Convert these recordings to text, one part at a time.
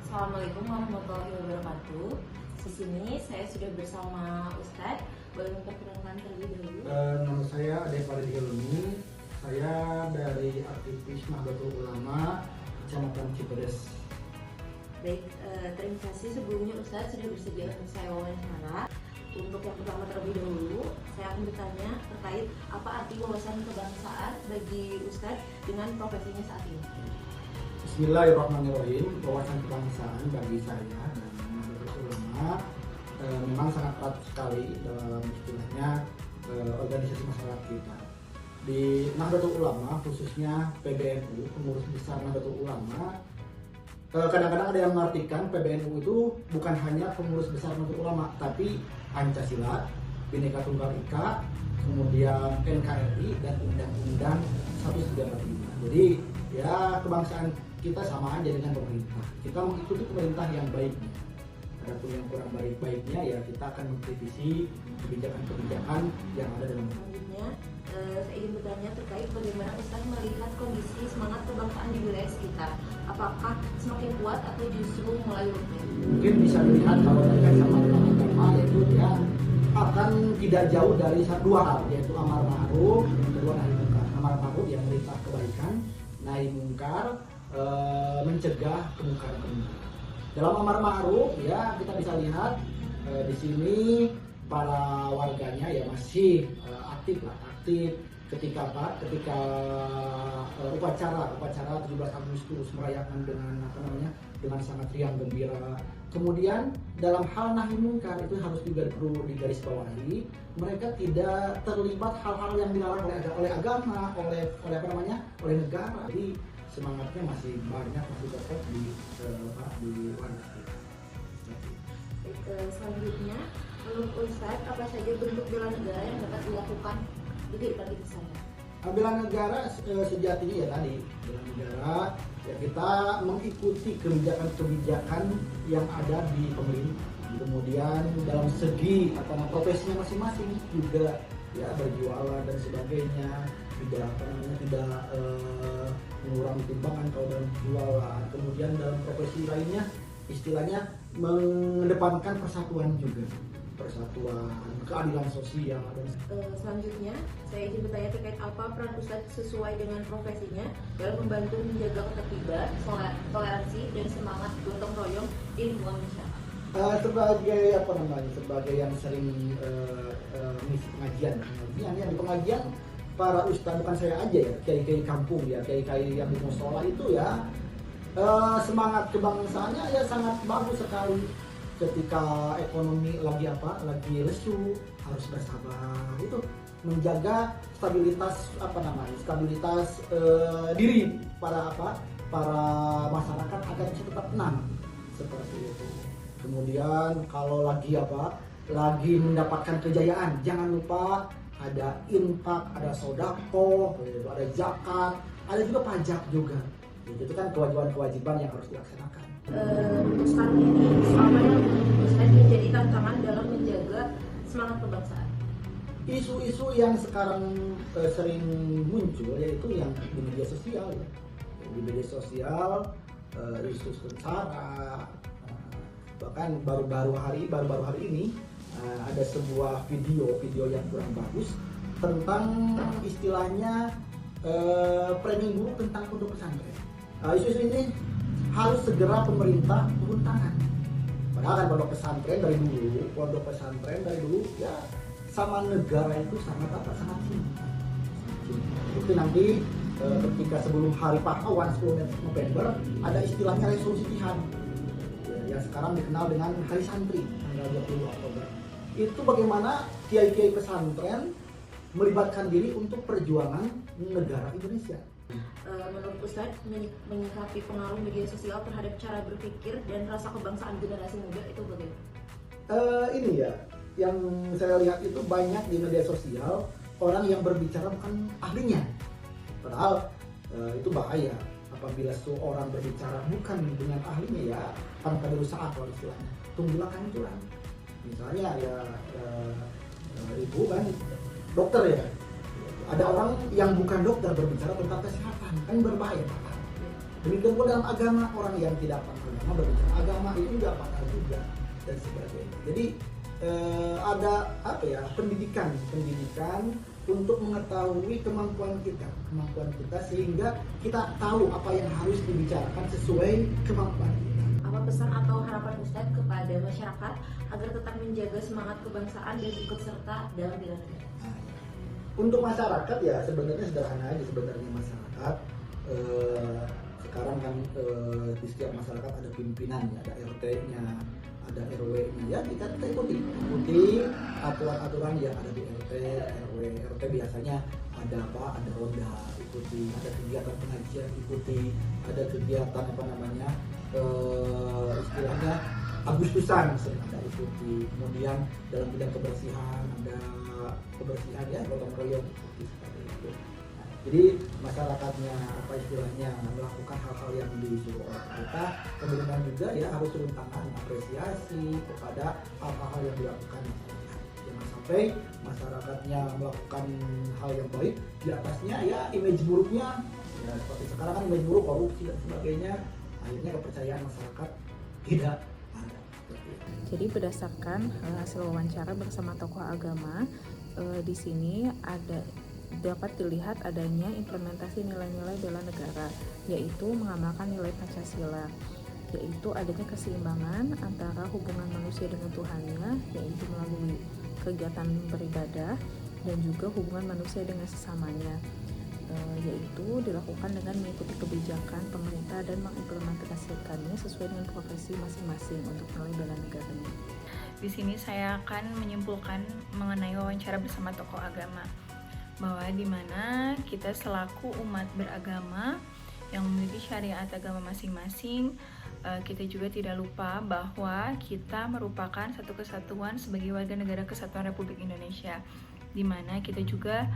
Assalamualaikum warahmatullahi wabarakatuh. Di sini saya sudah bersama Ustadz. Boleh memperkenalkan terlebih dahulu? Nama saya Ade Farid Hilmi. Saya dari aktivis Nahdlatul Ulama Kecamatan Cipedes. Baik, terima kasih sebelumnya Ustadz sudah bersedia untuk saya wawancara. Untuk yang pertama terlebih dahulu, saya akan bertanya terkait apa arti wawasan kebangsaan bagi Ustadz dengan profesinya saat ini. Bismillahirrahmanirrahim. Wawasan kebangsaan bagi saya dan Nahdlatul Ulama memang sangat erat sekali dalam istilahnya organisasi masyarakat kita. Di Nahdlatul Ulama, khususnya PBNU, pengurus besar Nahdlatul Ulama, kadang-kadang ada yang mengartikan PBNU itu bukan hanya pengurus besar Nahdlatul Ulama, tapi Pancasila, Bhinneka Tunggal Ika, kemudian NKRI dan Undang-Undang 195. Jadi ya kebangsaan kita sama aja dengan pemerintah. Kita mengikuti pemerintah yang baiknya. Adapun yang kurang baiknya ya kita akan mengkritisi kebijakan-kebijakan yang ada dalam. Selanjutnya, saya ingin bertanya terkait bagaimana Ustadz melihat kondisi semangat kebangsaan di wilayah sekitar. Apakah semakin kuat atau justru mulai runtuh? Mungkin bisa dilihat kalau terkait sama agama, yaitu dia akan tidak jauh dari dua hal, yaitu amar ma'ruf, yang kedua nahi mungkar. Amar ma'ruf yang merintah kebaikan, nahi mungkar mencegah kemungkaran. Dalam amar ma'ruf ya kita bisa lihat di sini para warganya ya masih aktif ketika upacara 17 Agustus merayakan dengan sangat riang gembira. Kemudian dalam hal nahi mungkar itu harus juga perlu digarisbawahi, mereka tidak terlibat hal-hal yang dilarang oleh agama, oleh negara. Jadi semangatnya masih banyak, masih tetap di warga kita. Selanjutnya, menurut Ustadz, apa saja bentuk bela negara yang dapat dilakukan di kehidupan kita sehari-hari? Bela negara sejatinya ya tadi, bela negara ya kita mengikuti kebijakan-kebijakan yang ada di pemerintah. Kemudian dalam segi profesinya masing-masing juga ya berjualan dan sebagainya, tidak mengurangi timbangan kalau dalam jualan. Kemudian dalam profesi lainnya istilahnya mengedepankan persatuan juga, keadilan sosial. Selanjutnya, saya ingin bertanya terkait apa peran Ustadz sesuai dengan profesinya dalam membantu menjaga ketertiban, toleransi, dan semangat gotong royong di lingkungan masyarakat. Sebagai yang sering mengisi pengajian ya di pengajian para ustadz, bukan saya aja ya, kiai-kiai kampung ya, kiai-kiai yang di musola itu ya semangat kebangsaannya ya sangat bagus sekali. Ketika ekonomi lagi lesu, harus bersabar, itu menjaga stabilitas diri para masyarakat agar bisa tetap tenang seperti itu. Kemudian kalau lagi mendapatkan kejayaan, jangan lupa ada infak, ada sodako, ada zakat, ada juga pajak juga. Itu kan kewajiban yang harus dilaksanakan. Untuk saat ini, apa yang Ustadz menjadi tantangan dalam menjaga semangat kebangsaan? Isu-isu yang sekarang sering muncul yaitu yang di media sosial ya. Di media sosial isu sara, bahkan baru-baru hari ini ada sebuah video yang kurang bagus tentang istilahnya framing buruk tentang pondok pesantren. Isu-isu ini harus segera pemerintah turun tangan. Padahal kan pondok pesantren dari dulu ya sama negara itu sangat cinta. Itu nanti ketika sebelum Hari Pahlawan 10 November ada istilahnya resolusi jihad yang sekarang dikenal dengan Hari Santri tanggal 20 Oktober. Itu bagaimana kiai-kiai pesantren melibatkan diri untuk perjuangan negara Indonesia. Menurut Ustadz, menyikapi pengaruh media sosial terhadap cara berpikir dan rasa kebangsaan generasi muda itu bagaimana? Ini ya, yang saya lihat itu banyak di media sosial orang yang berbicara bukan ahlinya. Padahal itu bahaya apabila seorang berbicara bukan dengan ahlinya ya tanpa berusaha kalau istilahnya. Tunggulah kancuran. Misalnya ya ibu kan dokter ya. Ada orang yang bukan dokter berbicara tentang kesehatan, kan berbahaya. Demikian pula dalam agama, orang yang tidak paham agama berbicara agama itu juga patah juga dan sebagainya. Jadi ada pendidikan untuk mengetahui kemampuan kita sehingga kita tahu apa yang harus dibicarakan sesuai kemampuan kita. Apa pesan atau harapan Ustadz kepada masyarakat agar tetap menjaga semangat kebangsaan dan ikut serta dalam bela negara? Untuk masyarakat ya sebenarnya sederhana aja sebenarnya masyarakat. Sekarang kan di setiap masyarakat ada pimpinan, ada RT-nya, ada RW-nya, ya kita ikuti aturan-aturan yang ada di RT, RW. RT biasanya ada ronda, ikuti, ada kegiatan pengajian, ikuti, ada kegiatan istilahnya Agustusan sering ada ikuti. Kemudian dalam bidang kebersihan ada kebersihan ya, gotong royong ikuti seperti itu. Jadi masyarakatnya melakukan hal-hal yang disuruh oleh kita, kemudian juga ya harus turun tangan apresiasi kepada hal-hal yang dilakukan masyarakat. Jangan sampai masyarakatnya melakukan hal yang baik, di atasnya ya image buruknya ya seperti sekarang kan image buruk, korupsi dan sebagainya, akhirnya kepercayaan masyarakat tidak ada. Jadi berdasarkan hasil wawancara bersama tokoh agama, di sini dapat dilihat adanya implementasi nilai-nilai bela negara, yaitu mengamalkan nilai Pancasila, yaitu adanya keseimbangan antara hubungan manusia dengan Tuhannya, yaitu melalui kegiatan beribadah, dan juga hubungan manusia dengan sesamanya, yaitu dilakukan dengan mengikuti kebijakan pemerintah dan mengimplementasikannya sesuai dengan profesi masing-masing untuk nilai bela negaranya. Di sini saya akan menyimpulkan mengenai wawancara bersama tokoh agama, bahwa di mana kita selaku umat beragama yang memiliki syariat agama masing-masing, kita juga tidak lupa bahwa kita merupakan satu kesatuan sebagai warga negara kesatuan Republik Indonesia, di mana kita juga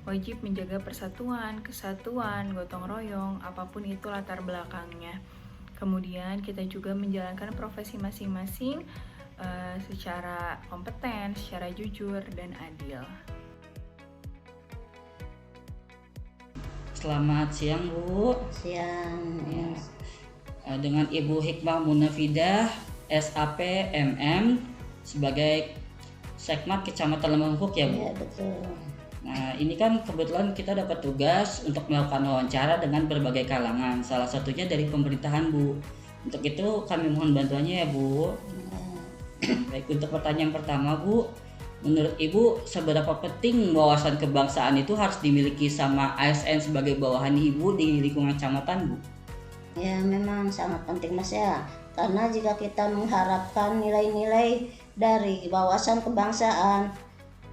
wajib menjaga persatuan, kesatuan, gotong royong, apapun itu latar belakangnya. Kemudian kita juga menjalankan profesi masing-masing secara kompeten, secara jujur dan adil. Selamat siang Bu. Siang. Ya. Dengan Ibu Hikmah Munafidah, SAP MM sebagai Sekmat Kecamatan Lemahungkuk ya Bu. Iya betul. Nah ini kan kebetulan kita dapat tugas untuk melakukan wawancara dengan berbagai kalangan, salah satunya dari pemerintahan Bu. Untuk itu kami mohon bantuannya ya Bu. Baik, untuk pertanyaan pertama Bu, menurut Ibu seberapa penting wawasan kebangsaan itu harus dimiliki sama ASN sebagai bawahan Ibu di lingkungan kecamatan Bu? Ya memang sangat penting Mas ya, karena jika kita mengharapkan nilai-nilai dari wawasan kebangsaan,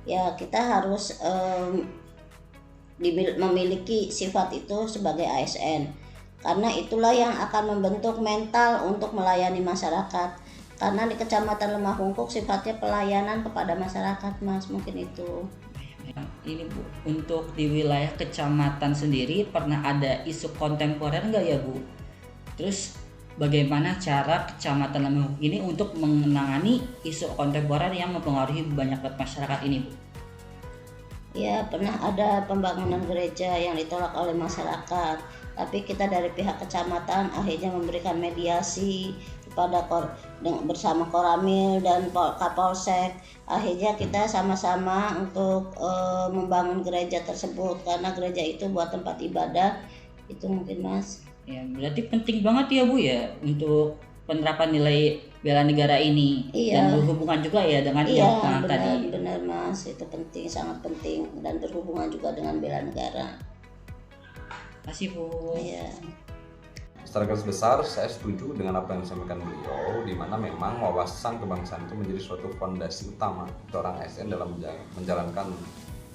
ya kita harus memiliki sifat itu sebagai ASN, karena itulah yang akan membentuk mental untuk melayani masyarakat. Karena di Kecamatan Lemahungkuk sifatnya pelayanan kepada masyarakat Mas, mungkin itu. Ini Bu, untuk di wilayah kecamatan sendiri pernah ada isu kontemporer nggak ya Bu? Terus bagaimana cara Kecamatan Lemahungkuk ini untuk menangani isu kontemporer yang mempengaruhi banyak masyarakat ini Bu? Ya pernah ada pembangunan gereja yang ditolak oleh masyarakat, tapi kita dari pihak kecamatan akhirnya memberikan mediasi kepada bersama Koramil dan Kapolsek. Akhirnya kita sama-sama untuk membangun gereja tersebut, karena gereja itu buat tempat ibadah. Itu mungkin Mas. Ya berarti penting banget ya Bu ya untuk penerapan nilai bela negara ini. Iya. Dan berhubungan juga ya dengan Iya tadi. benar Mas, itu penting, sangat penting, dan berhubungan juga dengan bela negara. Terima kasih Bu. Iya. Secara garis besar, saya setuju dengan apa yang disampaikan beliau, di mana memang wawasan kebangsaan itu menjadi suatu fondasi utama seorang ASN dalam menjalankan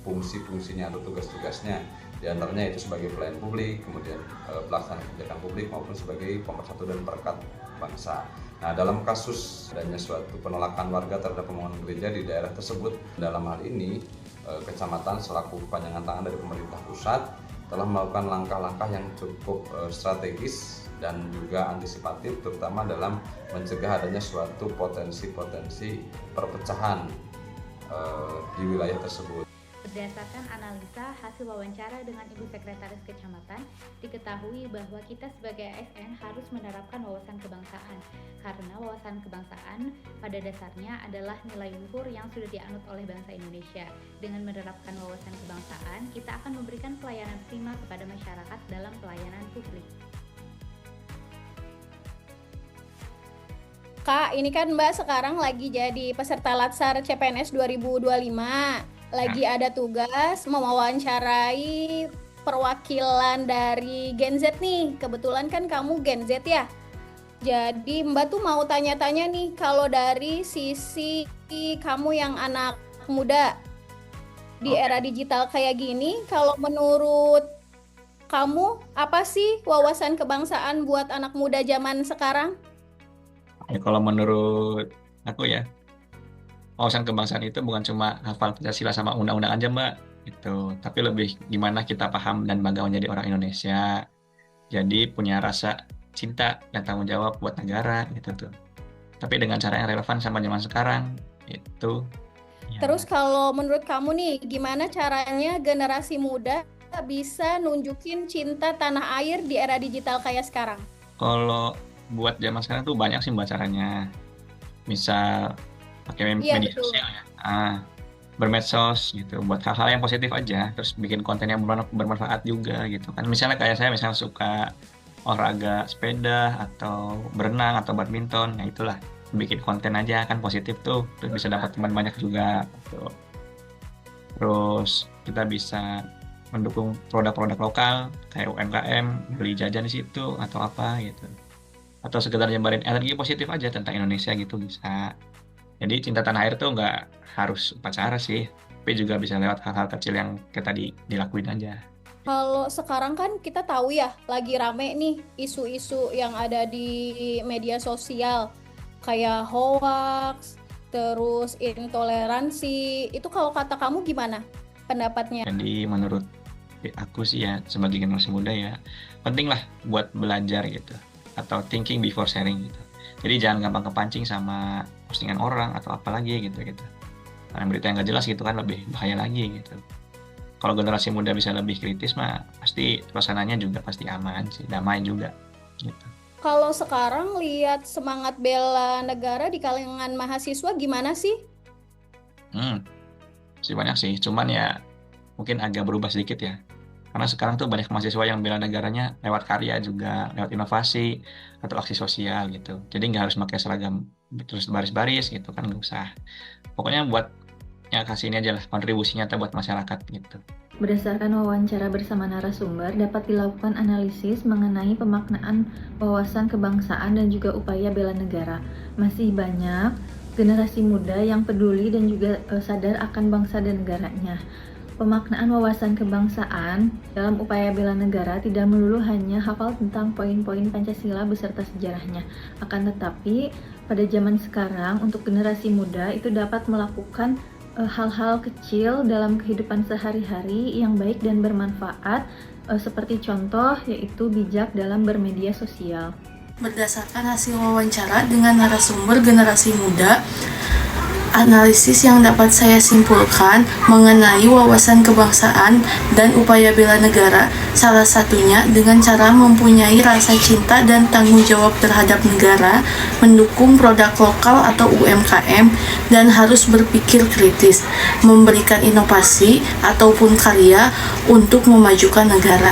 fungsi-fungsinya atau tugas-tugasnya. Di antaranya itu sebagai pelayan publik, kemudian pelaksana kebijakan publik, maupun sebagai pemersatu dan perekat bangsa. Nah, dalam kasus adanya suatu penolakan warga terhadap pembangunan gereja di daerah tersebut, dalam hal ini kecamatan selaku kepanjangan tangan dari pemerintah pusat telah melakukan langkah-langkah yang cukup strategis dan juga antisipatif, terutama dalam mencegah adanya suatu potensi-potensi perpecahan di wilayah tersebut. Berdasarkan analisa hasil wawancara dengan Ibu Sekretaris Kecamatan, diketahui bahwa kita sebagai ASN harus menerapkan wawasan kebangsaan, karena wawasan kebangsaan pada dasarnya adalah nilai luhur yang sudah dianut oleh bangsa Indonesia. Dengan menerapkan wawasan kebangsaan, kita akan memberikan pelayanan prima kepada masyarakat dalam pelayanan publik. Kak, ini kan Mbak sekarang lagi jadi peserta Latsar CPNS 2025. Lagi ada tugas mewawancarai perwakilan dari Gen Z nih. Kebetulan kan kamu Gen Z ya. Jadi Mbak tuh mau tanya-tanya nih, kalau dari sisi kamu yang anak muda di era digital kayak gini, kalau menurut kamu apa sih wawasan kebangsaan buat anak muda zaman sekarang? Ya, kalau menurut aku ya, wawasan kebangsaan itu bukan cuma hafal Pancasila sama undang-undang aja Mbak, itu, tapi lebih gimana kita paham dan bangga menjadi orang Indonesia. Jadi punya rasa cinta dan tanggung jawab buat negara gitu tuh. Tapi dengan cara yang relevan sama zaman sekarang itu. Ya. Terus kalau menurut kamu nih, gimana caranya generasi muda bisa nunjukin cinta tanah air di era digital kayak sekarang? Kalau buat zaman sekarang tuh banyak sih Mbak caranya. Misal pakai media sosial ya, bermedsos gitu, buat hal-hal yang positif aja, terus bikin konten yang bermanfaat juga gitu kan. Misalnya kayak saya misalnya suka olahraga sepeda atau berenang atau badminton, ya itulah, bikin konten aja kan positif tuh, terus bisa dapat teman banyak juga gitu. Terus kita bisa mendukung produk-produk lokal kayak UMKM, beli jajan di situ atau apa gitu, atau sekedar nyebarin energi positif aja tentang Indonesia gitu bisa. Jadi cinta tanah air tuh nggak harus upacara sih, tapi juga bisa lewat hal-hal kecil yang kayak tadi dilakuin aja. Kalau sekarang kan kita tahu ya, lagi rame nih isu-isu yang ada di media sosial, kayak hoax, terus intoleransi. Itu kalau kata kamu gimana pendapatnya? Jadi menurut aku sih ya, sebagai generasi muda ya, penting lah buat belajar gitu, atau thinking before sharing gitu. Jadi jangan gampang kepancing sama postingan orang atau apa lagi gitu. Karena berita yang nggak jelas gitu kan lebih bahaya lagi gitu. Kalau generasi muda bisa lebih kritis mah pasti suasananya juga pasti aman sih, damai juga gitu. Kalau sekarang lihat semangat bela negara di kalangan mahasiswa gimana sih? Sih banyak sih, cuman ya mungkin agak berubah sedikit ya. Karena sekarang tuh banyak mahasiswa yang bela negaranya lewat karya juga, lewat inovasi atau aksi sosial gitu. Jadi nggak harus pakai seragam terus baris-baris gitu kan, nggak usah. Pokoknya buat ya kasih ini aja lah kontribusi nyata buat masyarakat gitu. Berdasarkan wawancara bersama narasumber, dapat dilakukan analisis mengenai pemaknaan wawasan kebangsaan dan juga upaya bela negara. Masih banyak generasi muda yang peduli dan juga sadar akan bangsa dan negaranya. Pemaknaan wawasan kebangsaan dalam upaya bela negara tidak melulu hanya hafal tentang poin-poin Pancasila beserta sejarahnya. Akan tetapi, pada zaman sekarang untuk generasi muda itu dapat melakukan hal-hal kecil dalam kehidupan sehari-hari yang baik dan bermanfaat, seperti contoh yaitu bijak dalam bermedia sosial. Berdasarkan hasil wawancara dengan narasumber generasi muda, analisis yang dapat saya simpulkan mengenai wawasan kebangsaan dan upaya bela negara, salah satunya dengan cara mempunyai rasa cinta dan tanggung jawab terhadap negara, mendukung produk lokal atau UMKM, dan harus berpikir kritis, memberikan inovasi ataupun karya untuk memajukan negara.